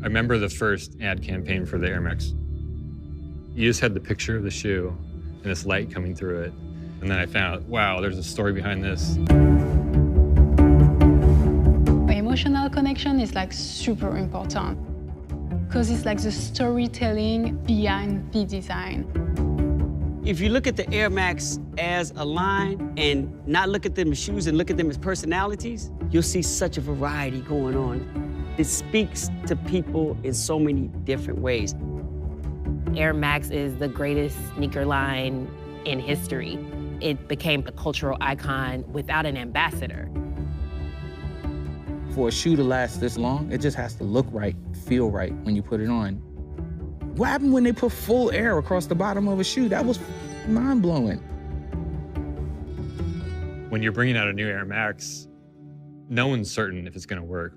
I remember the first ad campaign for the Airmax. You just had the picture of the shoe and this light coming through it. And then I found out, wow, there's a story behind this. Emotional connection is like super important because it's like the storytelling behind the design. If you look at the Airmax as a line and not look at them as shoes and look at them as personalities, you'll see such a variety going on. It speaks to people in so many different ways. Air Max is the greatest sneaker line in history. It became a cultural icon without an ambassador. For a shoe to last this long, it just has to look right, feel right when you put it on. What happened when they put full air across the bottom of a shoe? That was mind-blowing. When you're bringing out a new Air Max, no one's certain if it's going to work.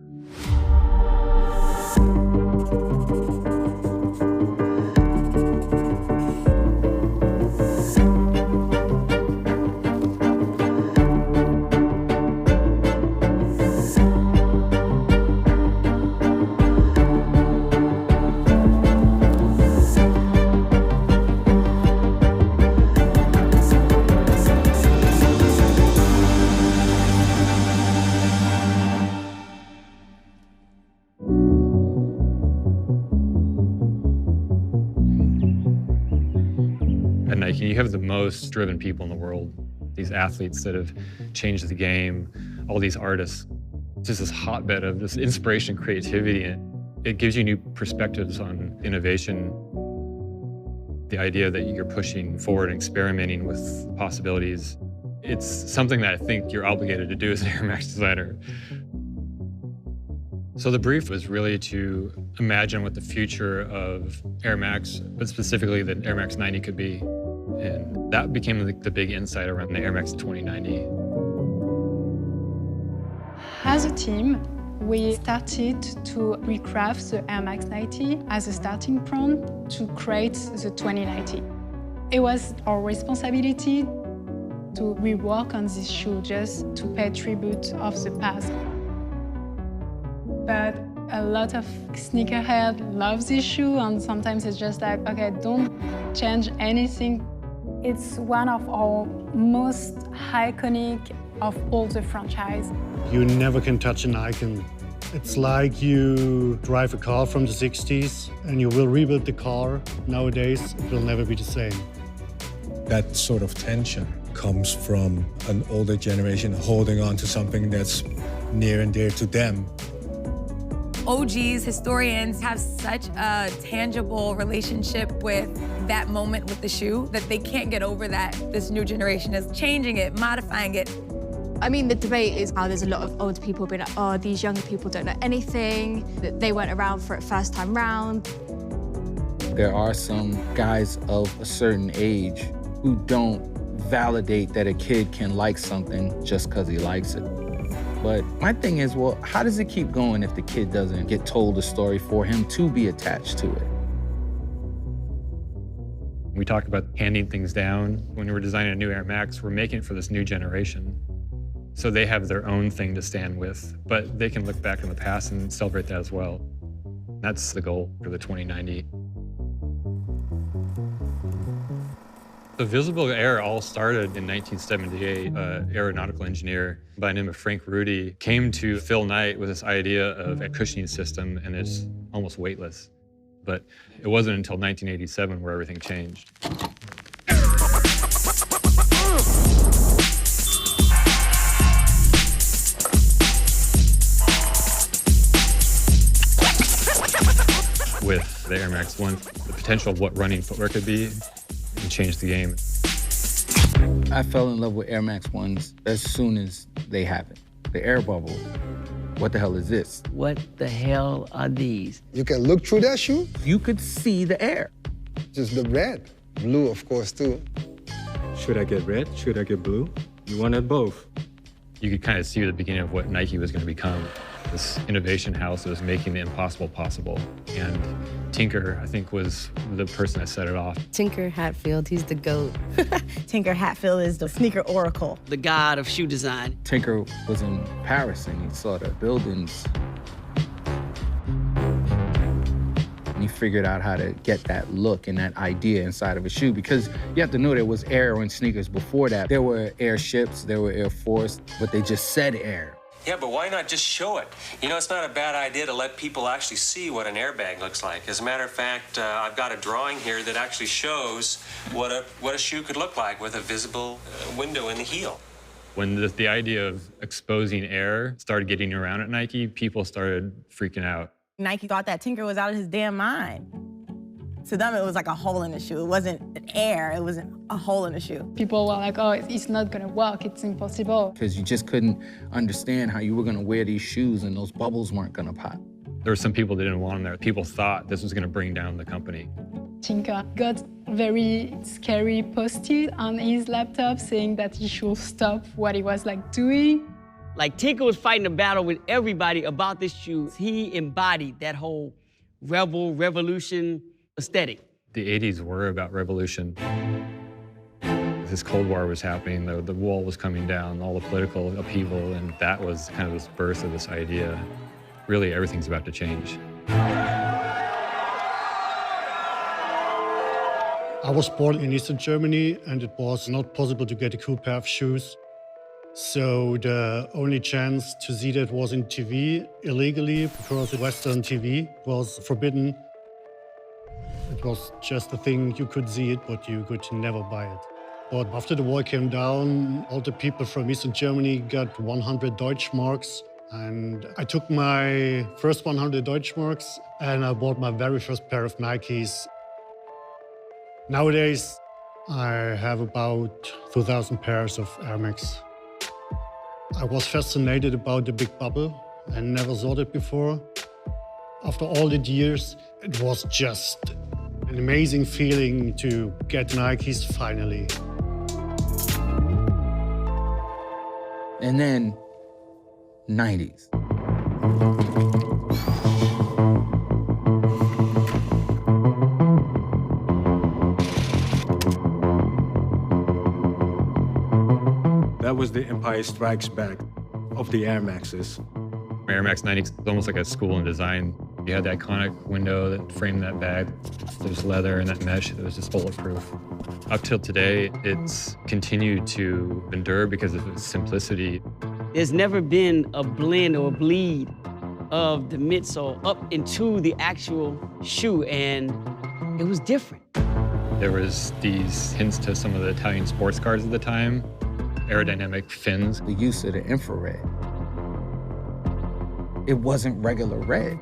At Nike, you have the most driven people in the world. These athletes that have changed the game, all these artists. It's just this hotbed of this inspiration, creativity, and it gives you new perspectives on innovation. The idea that you're pushing forward and experimenting with possibilities. It's something that I think you're obligated to do as an Air Max designer. So the brief was really to imagine what the future of Air Max, but specifically the Air Max 90 could be. And that became the big insight around the Air Max 2090. As a team, we started to recraft the Air Max 90 as a starting point to create the 2090. It was our responsibility to rework on this shoe just to pay tribute of the past. But a lot of sneakerheads love this shoe, and sometimes it's just like, okay, don't change anything. It's one of our most iconic of all the franchise. You never can touch an icon. It's like you drive a car from the 60s and you will rebuild the car. Nowadays, it will never be the same. That sort of tension comes from an older generation holding on to something that's near and dear to them. OGs, historians have such a tangible relationship with that moment with the shoe that they can't get over that this new generation is changing it, modifying it. I mean, the debate is how there's a lot of older people being like, oh, these younger people don't know anything, that they weren't around for it first time round. There are some guys of a certain age who don't validate that a kid can like something just because he likes it. But my thing is, well, how does it keep going if the kid doesn't get told a story for him to be attached to it? We talk about handing things down. When we're designing a new Air Max, we're making it for this new generation. So they have their own thing to stand with, but they can look back in the past and celebrate that as well. That's the goal for the 2090. The Visible Air all started in 1978. An aeronautical engineer by the name of Frank Rudy came to Phil Knight with this idea of a cushioning system, and it's almost weightless. But it wasn't until 1987 where everything changed. With the Air Max 1, the potential of what running footwear could be and changed the game. I fell in love with Air Max 1s as soon as they happened. The air bubble. What the hell is this? What the hell are these? You can look through that shoe. You could see the air. Just the red. Blue, of course, too. Should I get red? Should I get blue? You wanted both. You could kind of see the beginning of what Nike was going to become. This innovation house that was making the impossible possible. And Tinker, I think, was the person that set it off. Tinker Hatfield, he's the GOAT. Tinker Hatfield is the sneaker oracle. The god of shoe design. Tinker was in Paris and he saw the buildings. And he figured out how to get that look and that idea inside of a shoe, because you have to know there was air in sneakers before that. There were airships, there were Air Force, but they just said air. Yeah, but why not just show it? You know, it's not a bad idea to let people actually see what an airbag looks like. As a matter of fact, I've got a drawing here that actually shows what a shoe could look like with a visible window in the heel. When the idea of exposing air started getting around at Nike, people started freaking out. Nike thought that Tinker was out of his damn mind. To them, it was like a hole in the shoe. It wasn't air, it was a hole in the shoe. People were like, oh, it's not gonna work, it's impossible. Because you just couldn't understand how you were gonna wear these shoes and those bubbles weren't gonna pop. There were some people that didn't want them there. People thought this was gonna bring down the company. Tinker got very scary post-it on his laptop saying that he should stop what he was doing. Like Tinker was fighting a battle with everybody about this shoe. He embodied that whole revolution aesthetic. The 80s were about revolution. This Cold War was happening, the wall was coming down, all the political upheaval, and that was kind of this birth of this idea. Really, everything's about to change. I was born in Eastern Germany, and it was not possible to get a cool pair of shoes. So the only chance to see that was in TV, illegally, because Western TV was forbidden. It was just a thing, you could see it, but you could never buy it. But after the wall came down, all the people from Eastern Germany got 100 Deutschmarks. And I took my first 100 Deutschmarks and I bought my very first pair of Nikes. Nowadays, I have about 2,000 pairs of Airmax. I was fascinated about the big bubble. I never saw that before. After all the years, it was just an amazing feeling to get Nikes finally. And then, 90s. That was the Empire Strikes Back of the Air Maxes. Air Max 90 is almost like a school in design. You had the iconic window that framed that bag. There was leather and that mesh that was just bulletproof. Up till today, it's continued to endure because of its simplicity. There's never been a blend or a bleed of the midsole up into the actual shoe, and it was different. There was these hints to some of the Italian sports cars at the time, aerodynamic fins. The use of the infrared. It wasn't regular red.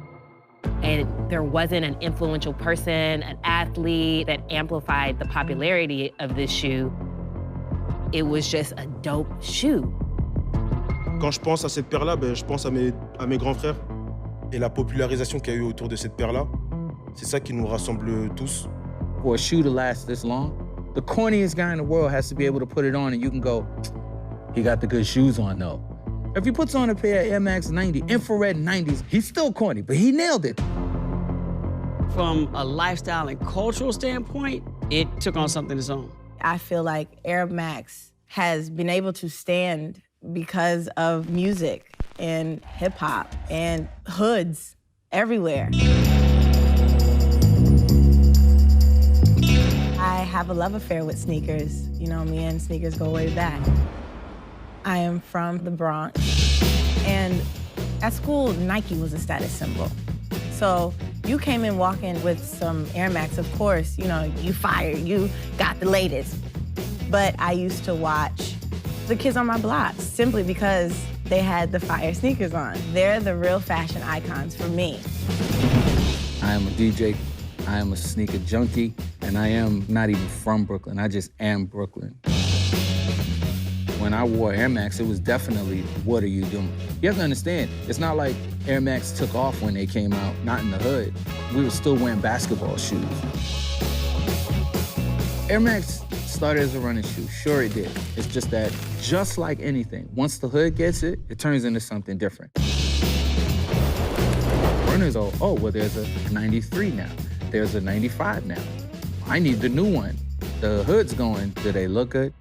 And there wasn't an influential person, an athlete that amplified the popularity of this shoe. It was just a dope shoe. Quand je pense à cette paire-là, je pense à mes grands frères et la popularisation qu'il y a eu autour de cette paire-là. C'est ça qui nous rassemble tous. For a shoe to last this long, the corniest guy in the world has to be able to put it on and you can go, he got the good shoes on though. If he puts on a pair of Air Max 90, infrared 90s, he's still corny, but he nailed it. From a lifestyle and cultural standpoint, it took on something of its own. I feel like Air Max has been able to stand because of music and hip hop and hoods everywhere. I have a love affair with sneakers. You know, me and sneakers go way back. I am from the Bronx, and at school, Nike was a status symbol. So you came in walking with some Air Max, of course, you know, you fired, you got the latest. But I used to watch the kids on my block simply because they had the fire sneakers on. They're the real fashion icons for me. I am a DJ, I am a sneaker junkie, and I am not even from Brooklyn, I just am Brooklyn. When I wore Air Max, it was definitely, what are you doing? You have to understand, it's not like Air Max took off when they came out, not in the hood. We were still wearing basketball shoes. Air Max started as a running shoe, sure it did. It's just that, just like anything, once the hood gets it, it turns into something different. Runners are, oh, well, there's a 93 now. There's a 95 now. I need the new one. The hood's going, do they look good?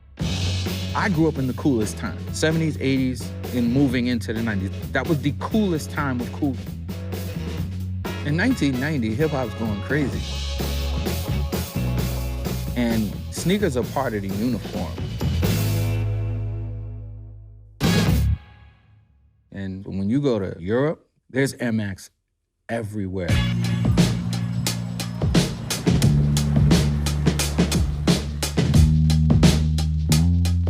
I grew up in the coolest time, 70s, 80s, and moving into the 90s. That was the coolest time of cool. In 1990, hip-hop's going crazy. And sneakers are part of the uniform. And when you go to Europe, there's Air Max everywhere.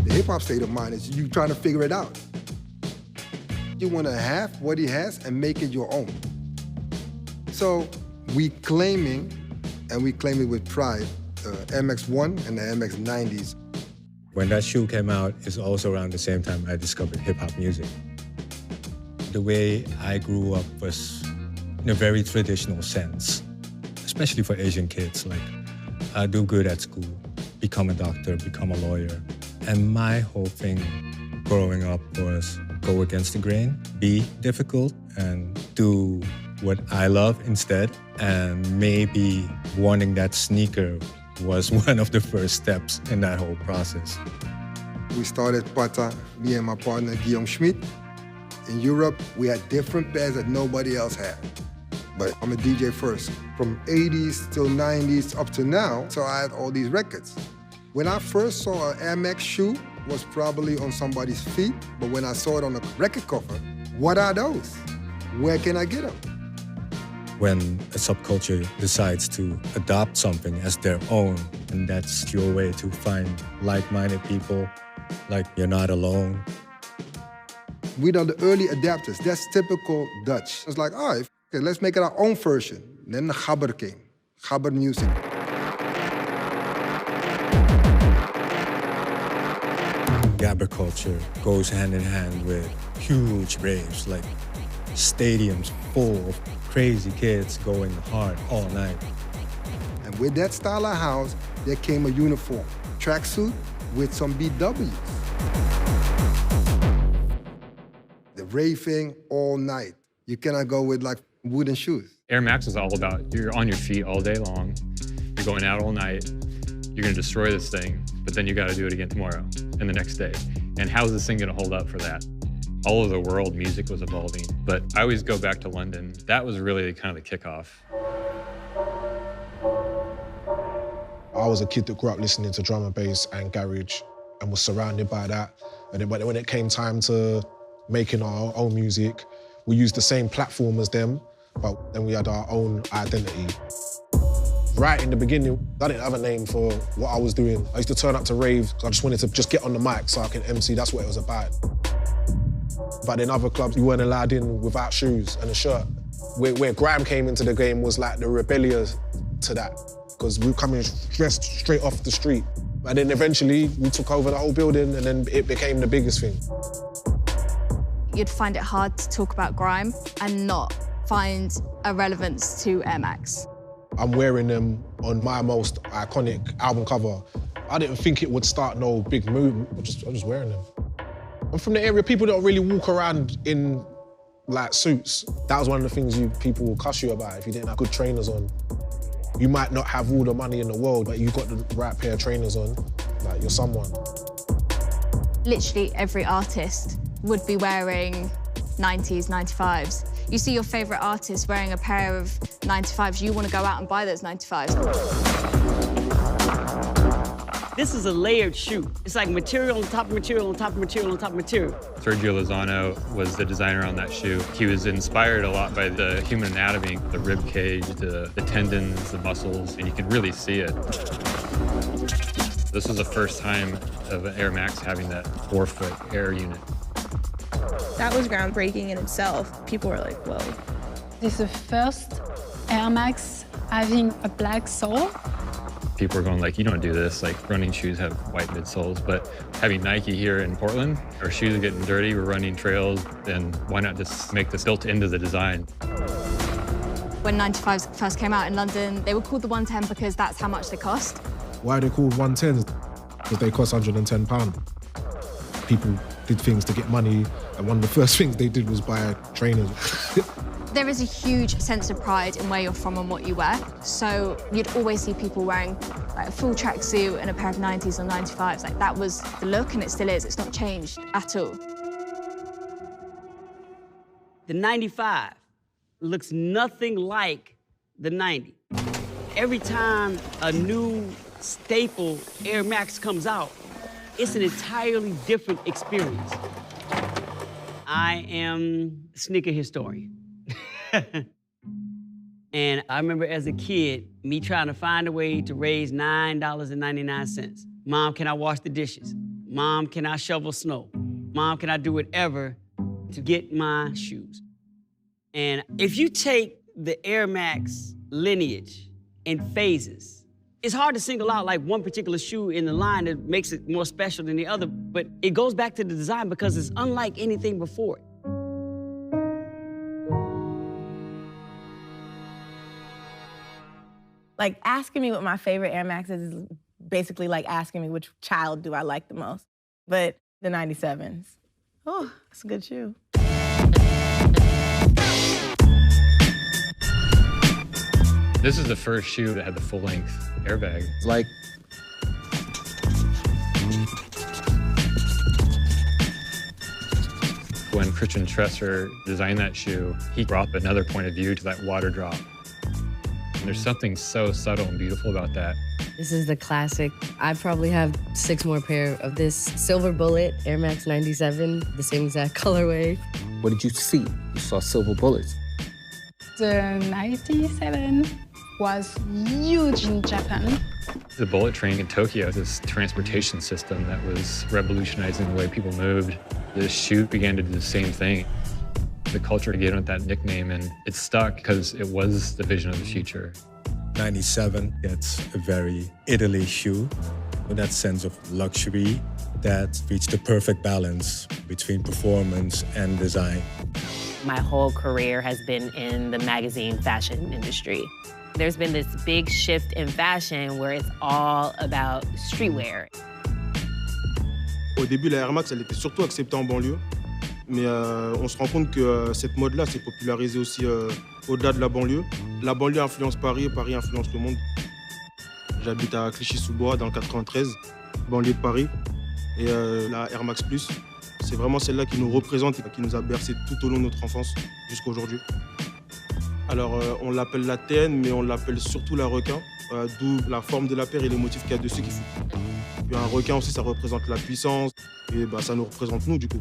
The hip-hop state of mind is you trying to figure it out. You want to have what he has and make it your own. So we claiming, and we claim it with pride, the MX-1 and the MX-90s. When that shoe came out, it's also around the same time I discovered hip-hop music. The way I grew up was in a very traditional sense, especially for Asian kids. Like, do good at school, become a doctor, become a lawyer. And my whole thing growing up was go against the grain, be difficult, and do what I love instead. And maybe wanting that sneaker was one of the first steps in that whole process. We started Pata, me and my partner Guillaume Schmid. In Europe, we had different pairs that nobody else had. But I'm a DJ first, from 80s till 90s up to now, so I had all these records. When I first saw an Air Max shoe, it was probably on somebody's feet, but when I saw it on a record cover, what are those? Where can I get them? When a subculture decides to adopt something as their own, and that's your way to find like-minded people, like you're not alone. We are the early adapters. That's typical Dutch. It's like, all right, okay, let's make it our own version. Then the Gabber came, Gabber music. Gabber culture goes hand in hand with huge raves, like stadiums full of crazy kids going hard all night. And with that style of house, there came a uniform, tracksuit with some BWs. The raving all night. You cannot go with like wooden shoes. Air Max is all about you're on your feet all day long, you're going out all night, you're gonna destroy this thing, but then you gotta do it again tomorrow and the next day. And how's this thing gonna hold up for that? All over the world, music was evolving, but I always go back to London. That was really kind of the kickoff. I was a kid that grew up listening to drum and bass and garage and was surrounded by that. And then when it came time to making our own music, we used the same platform as them, but then we had our own identity. Right in the beginning, I didn't have a name for what I was doing. I used to turn up to raves, I just wanted to just get on the mic so I can MC, that's what it was about. But in other clubs, you weren't allowed in without shoes and a shirt. Where grime came into the game was like the rebellion to that, because we were coming dressed straight off the street. And then eventually, we took over the whole building and then it became the biggest thing. You'd find it hard to talk about grime and not find a relevance to Air Max. I'm wearing them on my most iconic album cover. I didn't think it would start no big movement. I'm just wearing them. I'm from the area, people don't really walk around in like suits. That was one of the things people will cuss you about if you didn't have good trainers on. You might not have all the money in the world, but you've got the right pair of trainers on, like you're someone. Literally every artist would be wearing 90s, 95s. You see your favorite artist wearing a pair of 95s, you want to go out and buy those 95s. This is a layered shoe. It's like material on top of material on top of material on top of material. Sergio Lozano was the designer on that shoe. He was inspired a lot by the human anatomy, the rib cage, the tendons, the muscles, and you can really see it. This was the first time of an Air Max having that 4-foot air unit. That was groundbreaking in itself. People were like, whoa. This is the first Air Max having a black sole. People are going like, you don't do this, like running shoes have white midsoles, but having Nike here in Portland, our shoes are getting dirty, we're running trails, then why not just make this built into the design? When 95s first came out in London, they were called the 110 because that's how much they cost. Why are they called 110s? Because they cost £110. People did things to get money, and one of the first things they did was buy trainers. There is a huge sense of pride in where you're from and what you wear. So you'd always see people wearing like a full tracksuit and a pair of 90s or 95s. Like that was the look, and it still is. It's not changed at all. The 95 looks nothing like the 90. Every time a new staple Air Max comes out, it's an entirely different experience. I am a sneaker historian. And I remember as a kid, me trying to find a way to raise $9.99. Mom, can I wash the dishes? Mom, can I shovel snow? Mom, can I do whatever to get my shoes? And if you take the Air Max lineage in phases, it's hard to single out like one particular shoe in the line that makes it more special than the other, but it goes back to the design because it's unlike anything before it. Like, asking me what my favorite Air Max is basically like asking me which child do I like the most. But the 97s. Oh, it's a good shoe. This is the first shoe that had the full-length airbag. It's like when Christian Tresser designed that shoe, he brought another point of view to that water drop. And there's something so subtle and beautiful about that. This is the classic. I probably have 6 more pair of this silver bullet Air Max 97, the same exact colorway. What did you see? You saw silver bullets. The 97 was huge in Japan. The bullet train in Tokyo, this transportation system that was revolutionizing the way people moved. This shoe began to do the same thing. The culture gave it that nickname, and it stuck because it was the vision of the future. 97, it's a very Italy shoe with that sense of luxury that reached the perfect balance between performance and design. My whole career has been in the magazine fashion industry. There's been this big shift in fashion where it's all about streetwear. Au début, la Air Max, elle était surtout acceptée en banlieue. Mais on se rend compte que cette mode-là s'est popularisée aussi au-delà de la banlieue. La banlieue influence Paris et Paris influence le monde. J'habite à Clichy-sous-Bois, dans le 93, banlieue de Paris. Et la Air Max Plus, c'est vraiment celle-là qui nous représente et qui nous a bercé tout au long de notre enfance jusqu'à aujourd'hui. Alors, on l'appelle la TN, mais on l'appelle surtout la requin, d'où la forme de la paire et les motifs qu'il y a dessus qui font. Puis un requin aussi, ça représente la puissance, et bah, ça nous représente nous, du coup.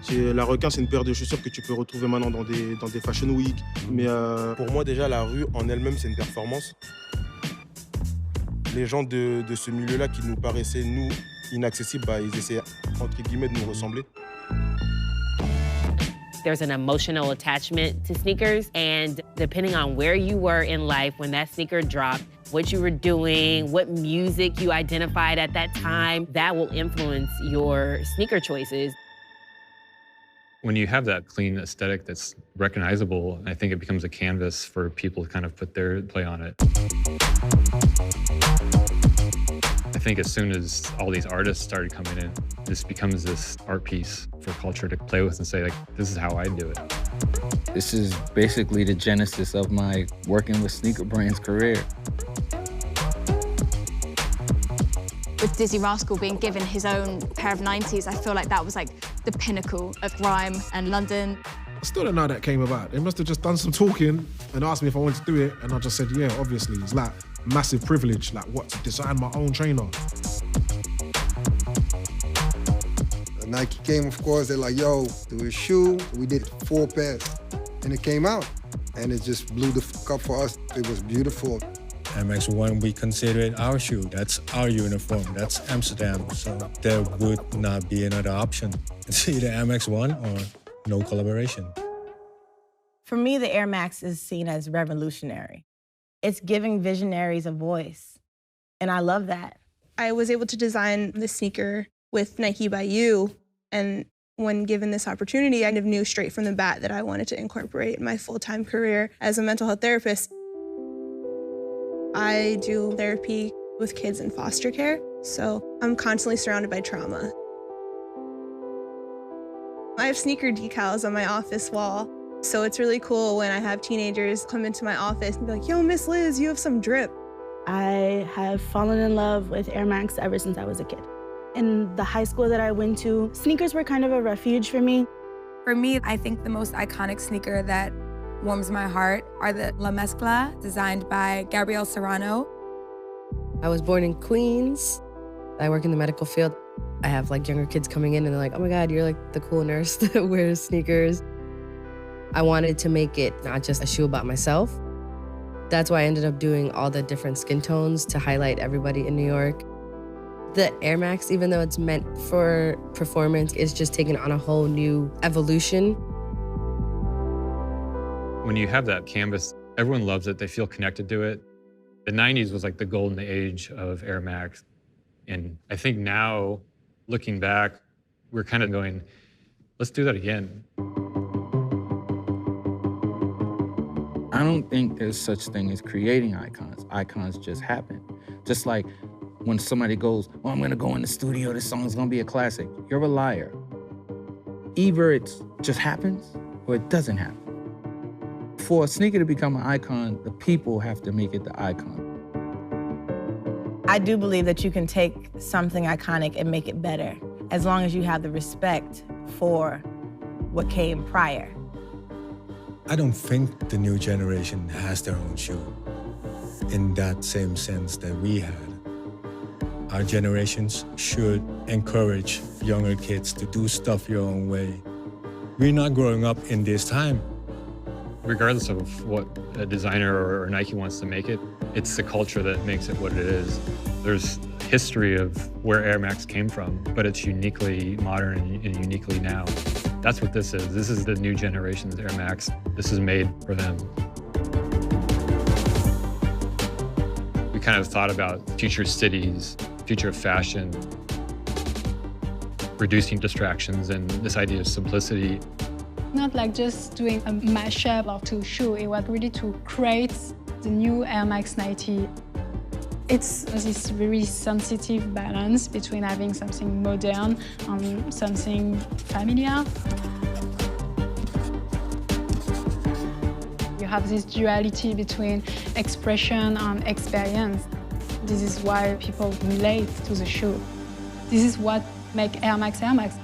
La requin, c'est une paire de chaussures que tu peux retrouver maintenant dans des fashion week. Mais pour moi, déjà, la rue en elle-même, c'est une performance. Les gens de ce milieu-là qui nous paraissaient, nous, inaccessibles, bah, ils essaient, entre guillemets, de nous ressembler. There's an emotional attachment to sneakers, and depending on where you were in life when that sneaker dropped, what you were doing, what music you identified at that time, that will influence your sneaker choices. When you have that clean aesthetic that's recognizable, I think it becomes a canvas for people to kind of put their play on it. I think as soon as all these artists started coming in, this becomes this art piece for culture to play with and say, like, this is how I do it. This is basically the genesis of my working with sneaker brands career. With Dizzy Rascal being given his own pair of 90s, I feel like that was like the pinnacle of grime and London. I still don't know how that came about. They must have just done some talking and asked me if I wanted to do it, and I just said, yeah, obviously. It's like massive privilege, like what, to design my own trainer. Nike came, of course, they're like, yo, do a shoe. We did 4 pairs, and it came out. And it just blew the fuck up for us. It was beautiful. MX1, we consider it our shoe. That's our uniform. That's Amsterdam. So there would not be another option. It's either MX1 or no collaboration. For me, the Air Max is seen as revolutionary. It's giving visionaries a voice, and I love that. I was able to design the sneaker with Nike by You, and when given this opportunity, I knew straight from the bat that I wanted to incorporate in my full-time career as a mental health therapist. I do therapy with kids in foster care, so I'm constantly surrounded by trauma. I have sneaker decals on my office wall, so it's really cool when I have teenagers come into my office and be like, yo, Miss Liz, you have some drip. I have fallen in love with Air Max ever since I was a kid. In the high school that I went to, sneakers were kind of a refuge for me. For me, I think the most iconic sneaker that warms my heart are the La Mezcla, designed by Gabrielle Serrano. I was born in Queens. I work in the medical field. I have like younger kids coming in and they're like, oh my God, you're like the cool nurse that wears sneakers. I wanted to make it not just a shoe about myself. That's why I ended up doing all the different skin tones to highlight everybody in New York. The Air Max, even though it's meant for performance, is just taking on a whole new evolution. When you have that canvas, everyone loves it. They feel connected to it. The 90s was like the golden age of Air Max. And I think now, looking back, we're kind of going, let's do that again. I don't think there's such thing as creating icons. Icons just happen. Just like when somebody goes, oh, I'm gonna go in the studio, this song's gonna be a classic. You're a liar. Either it just happens or it doesn't happen. For a sneaker to become an icon, the people have to make it the icon. I do believe that you can take something iconic and make it better, as long as you have the respect for what came prior. I don't think the new generation has their own shoe in that same sense that we had. Our generations should encourage younger kids to do stuff your own way. We're not growing up in this time. Regardless of what a designer or Nike wants to make it, it's the culture that makes it what it is. There's history of where Air Max came from, but it's uniquely modern and uniquely now. That's what this is. This is the new generation's Air Max. This is made for them. We kind of thought about future cities, future of fashion, reducing distractions, and this idea of simplicity. Not like just doing a mashup or two shoe, it was really to create the new Air Max 90. It's this very sensitive balance between having something modern and something familiar. You have this duality between expression and experience. This is why people relate to the shoe. This is what makes Air Max Air Max.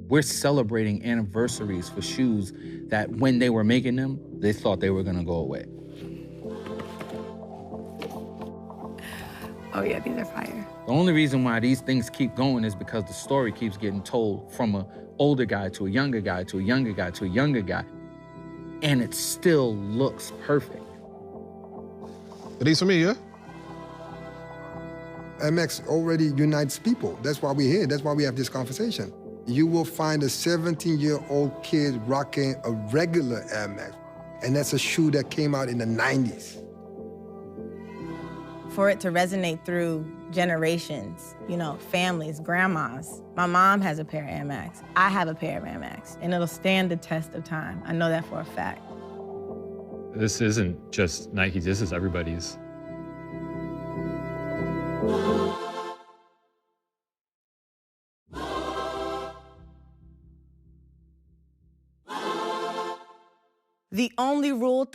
We're celebrating anniversaries for shoes that when they were making them, they thought they were gonna go away. Oh yeah, these are fire. The only reason why these things keep going is because the story keeps getting told from an older guy to a younger guy to a younger guy to a younger guy, and it still looks perfect. Are these for me, yeah? MX already unites people. That's why we're here. That's why we have this conversation. You will find a 17-year-old kid rocking a regular Air Max, and that's a shoe that came out in the 90s. For it to resonate through generations, you know, families, grandmas. My mom has a pair of Air Max. I have a pair of Air Max, and it'll stand the test of time. I know that for a fact. This isn't just Nike's, this is everybody's. The only rule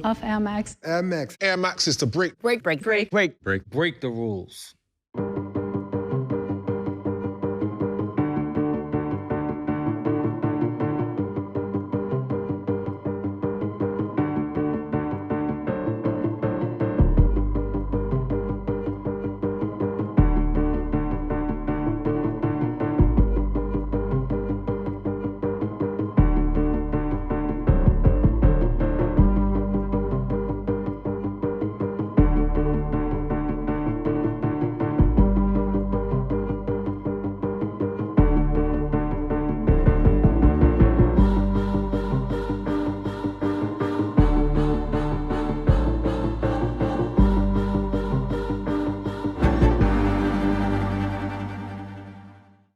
of Air Max. Air Max. Air Max is to break. Break the rules.